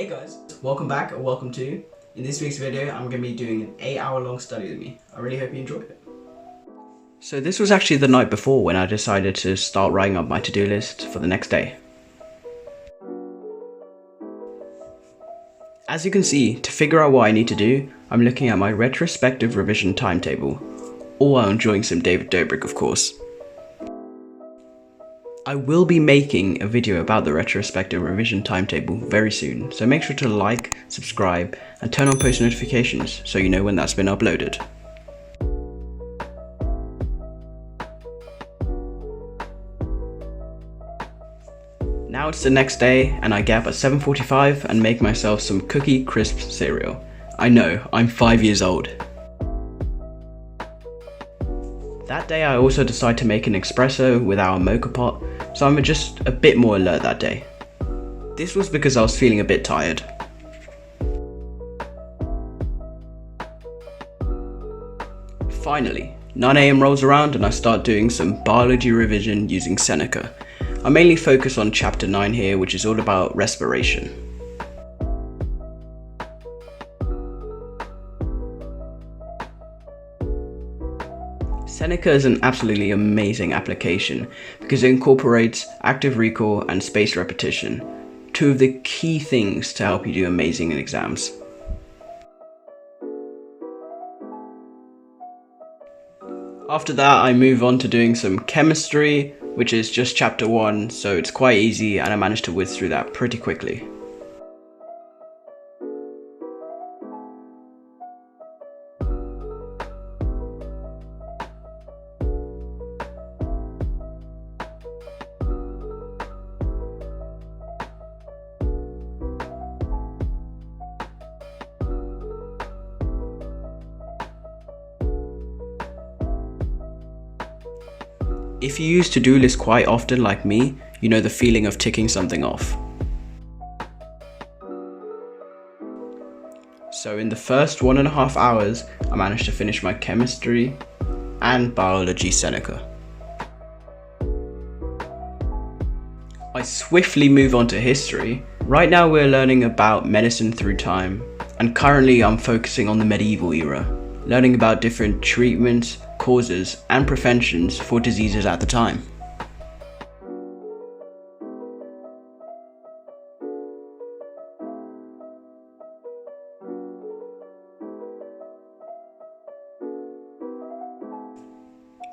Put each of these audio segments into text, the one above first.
Hey guys, welcome back or welcome to. In this week's video, I'm going to be doing an 8-hour-long study with me. I really hope you enjoy it. So this was actually the night before when I decided to start writing up my to-do list for the next day. As you can see, to figure out what I need to do, I'm looking at my retrospective revision timetable, all while enjoying some David Dobrik, of course. I will be making a video about the retrospective revision timetable very soon, so make sure to like, subscribe, and turn on post notifications so you know when that's been uploaded. Now it's the next day, and I get up at 7:45 and make myself some Cookie Crisp cereal. I know, I'm 5 years old. That day I also decide to make an espresso with our mocha pot, so I'm just a bit more alert that day. This was because I was feeling a bit tired. Finally, 9 AM rolls around and I start doing some biology revision using Seneca. I mainly focus on chapter 9 here, which is all about respiration. Seneca is an absolutely amazing application because it incorporates active recall and spaced repetition, two of the key things to help you do amazing in exams. After that, I move on to doing some chemistry, which is just chapter 1, so it's quite easy and I managed to whiz through that pretty quickly. If you use to-do lists quite often like me, you know the feeling of ticking something off. So in the first 1.5 hours, I managed to finish my chemistry and biology Seneca. I swiftly move on to history. Right now we're learning about medicine through time, and currently I'm focusing on the medieval era, learning about different treatments, causes, and preventions for diseases at the time.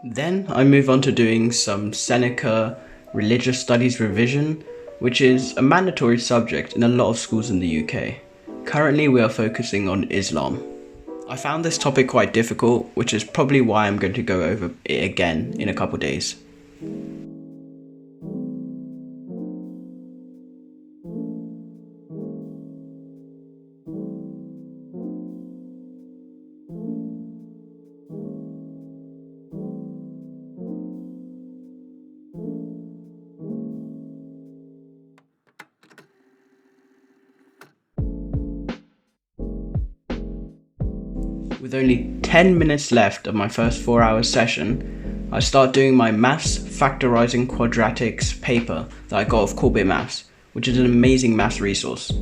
Then I move on to doing some Seneca religious studies revision, which is a mandatory subject in a lot of schools in the UK. Currently we are focusing on Islam. I found this topic quite difficult, which is probably why I'm going to go over it again in a couple days. With only 10 minutes left of my first 4-hour session, I start doing my Maths Factorising Quadratics paper that I got off Corbett Maths, which is an amazing maths resource.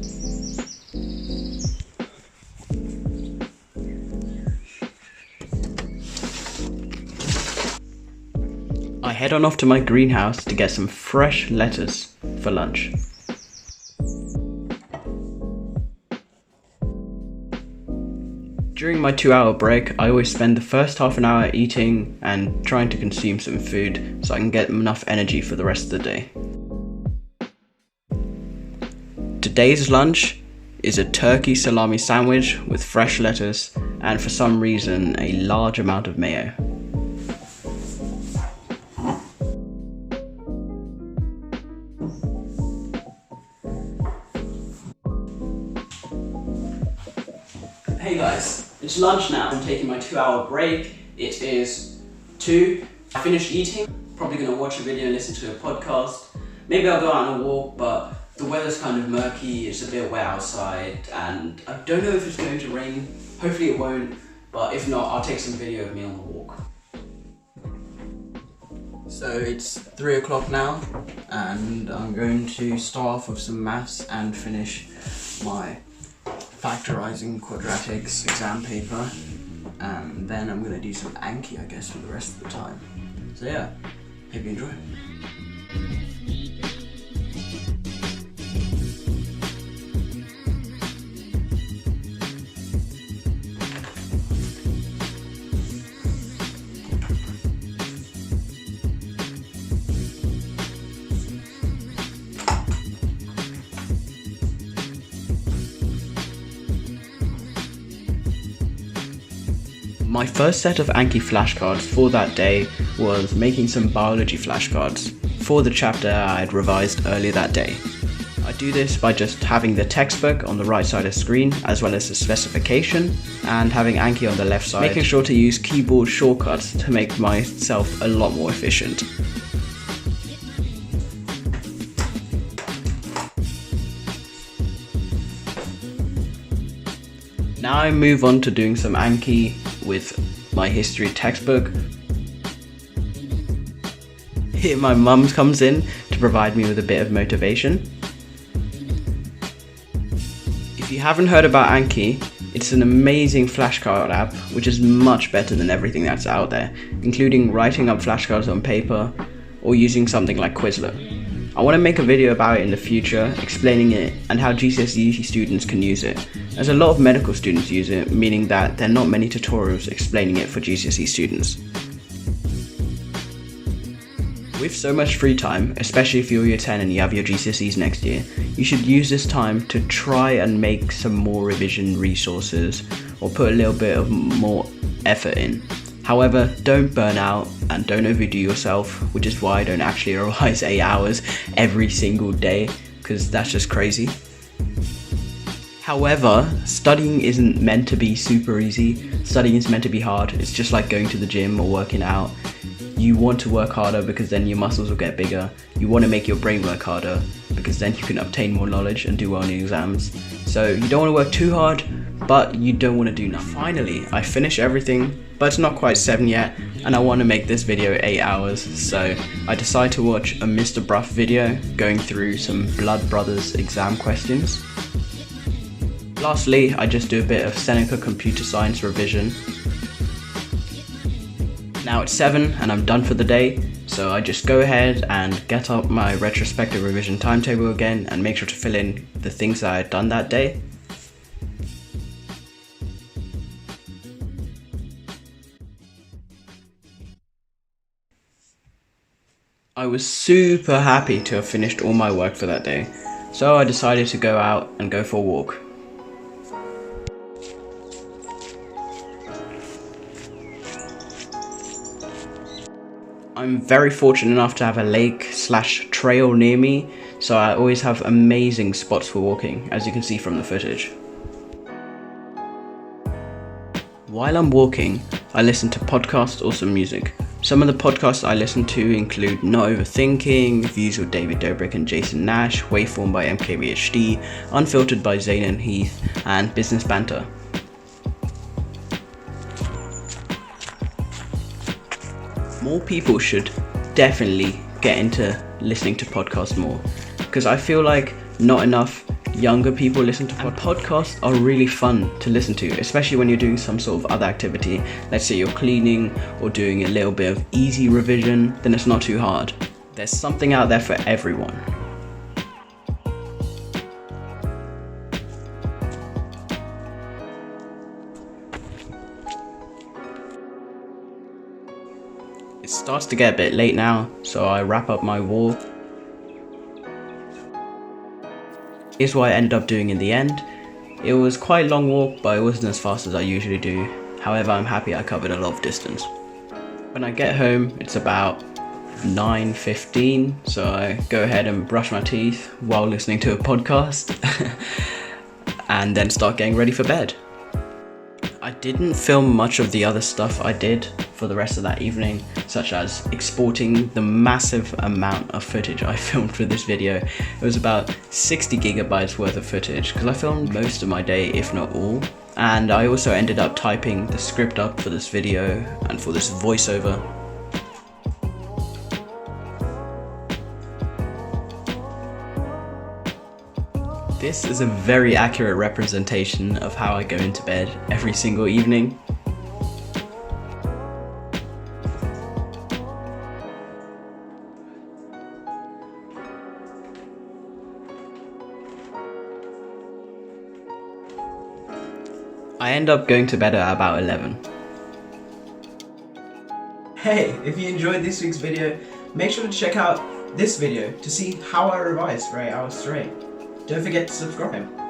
I head on off to my greenhouse to get some fresh lettuce for lunch. During my 2-hour break, I always spend the first half an hour eating and trying to consume some food so I can get enough energy for the rest of the day. Today's lunch is a turkey salami sandwich with fresh lettuce and for some reason a large amount of mayo. Hey guys, it's lunch now. I'm taking my 2-hour break. It is 2. I finished eating. Probably gonna watch a video and listen to a podcast. Maybe I'll go out on a walk, but the weather's kind of murky. It's a bit wet outside and I don't know if it's going to rain. Hopefully it won't, but if not, I'll take some video of me on the walk. So it's 3 o'clock now, and I'm going to start off with some maths and finish my Factorising Quadratics exam paper, and then I'm going to do some ANKI, I guess, for the rest of the time. So yeah, hope you enjoy. My first set of ANKI flashcards for that day was making some biology flashcards for the chapter I had revised earlier that day. I do this by just having the textbook on the right side of the screen as well as the specification, and having ANKI on the left side, making sure to use keyboard shortcuts to make myself a lot more efficient. Now I move on to doing some ANKI with my history textbook. Here my mum comes in to provide me with a bit of motivation. If you haven't heard about ANKI, it's an amazing flashcard app which is much better than everything that's out there, including writing up flashcards on paper or using something like Quizlet. I want to make a video about it in the future, explaining it and how Gcse students can use it, as a lot of medical students use it, meaning that there are not many tutorials explaining it for Gcse students. With so much free time, especially if you're year 10 and you have your GCSEs next year, you should use this time to try and make some more revision resources or put a little bit of more effort in. However, don't burn out and don't overdo yourself, which is why I don't actually revise 8 hours every single day, because that's just crazy. However, studying isn't meant to be super easy. Studying is meant to be hard. It's just like going to the gym or working out. You want to work harder because then your muscles will get bigger. You want to make your brain work harder because then you can obtain more knowledge and do well in the exams. So you don't want to work too hard, but you don't want to do nothing. Finally, I finished everything, but it's not quite 7 yet, and I want to make this video 8 hours, so I decided to watch a Mr. Bruff video going through some Blood Brothers exam questions. Lastly, I just do a bit of Seneca computer science revision. Now it's 7 and I'm done for the day, so I just go ahead and get up my retrospective revision timetable again and make sure to fill in the things that I had done that day. I was super happy to have finished all my work for that day, so I decided to go out and go for a walk. I'm very fortunate enough to have a lake/trail near me, so I always have amazing spots for walking, as you can see from the footage. While I'm walking, I listen to podcasts or some music. Some of the podcasts I listen to include Not Overthinking, Views with David Dobrik and Jason Nash, Waveform by MKBHD, Unfiltered by Zane and Heath, and Business Banter. More people should definitely get into listening to podcasts more, because I feel like not enough younger people listen to podcasts. And podcasts are really fun to listen to, especially when you're doing some sort of other activity. Let's say you're cleaning or doing a little bit of easy revision, then it's not too hard. There's something out there for everyone. It starts to get a bit late now, so I wrap up my walk. Here's what I ended up doing in the end. It was quite a long walk, but it wasn't as fast as I usually do. However, I'm happy I covered a lot of distance. When I get home, it's about 9:15, so I go ahead and brush my teeth while listening to a podcast and then start getting ready for bed. I didn't film much of the other stuff I did for the rest of that evening, such as exporting the massive amount of footage I filmed for this video. It was about 60 gigabytes worth of footage, because I filmed most of my day, if not all. And I also ended up typing the script up for this video and for this voiceover. This is a very accurate representation of how I go into bed every single evening. I end up going to bed at about 11. Hey, if you enjoyed this week's video, make sure to check out this video to see how I revise for 8 hours straight. Don't forget to subscribe.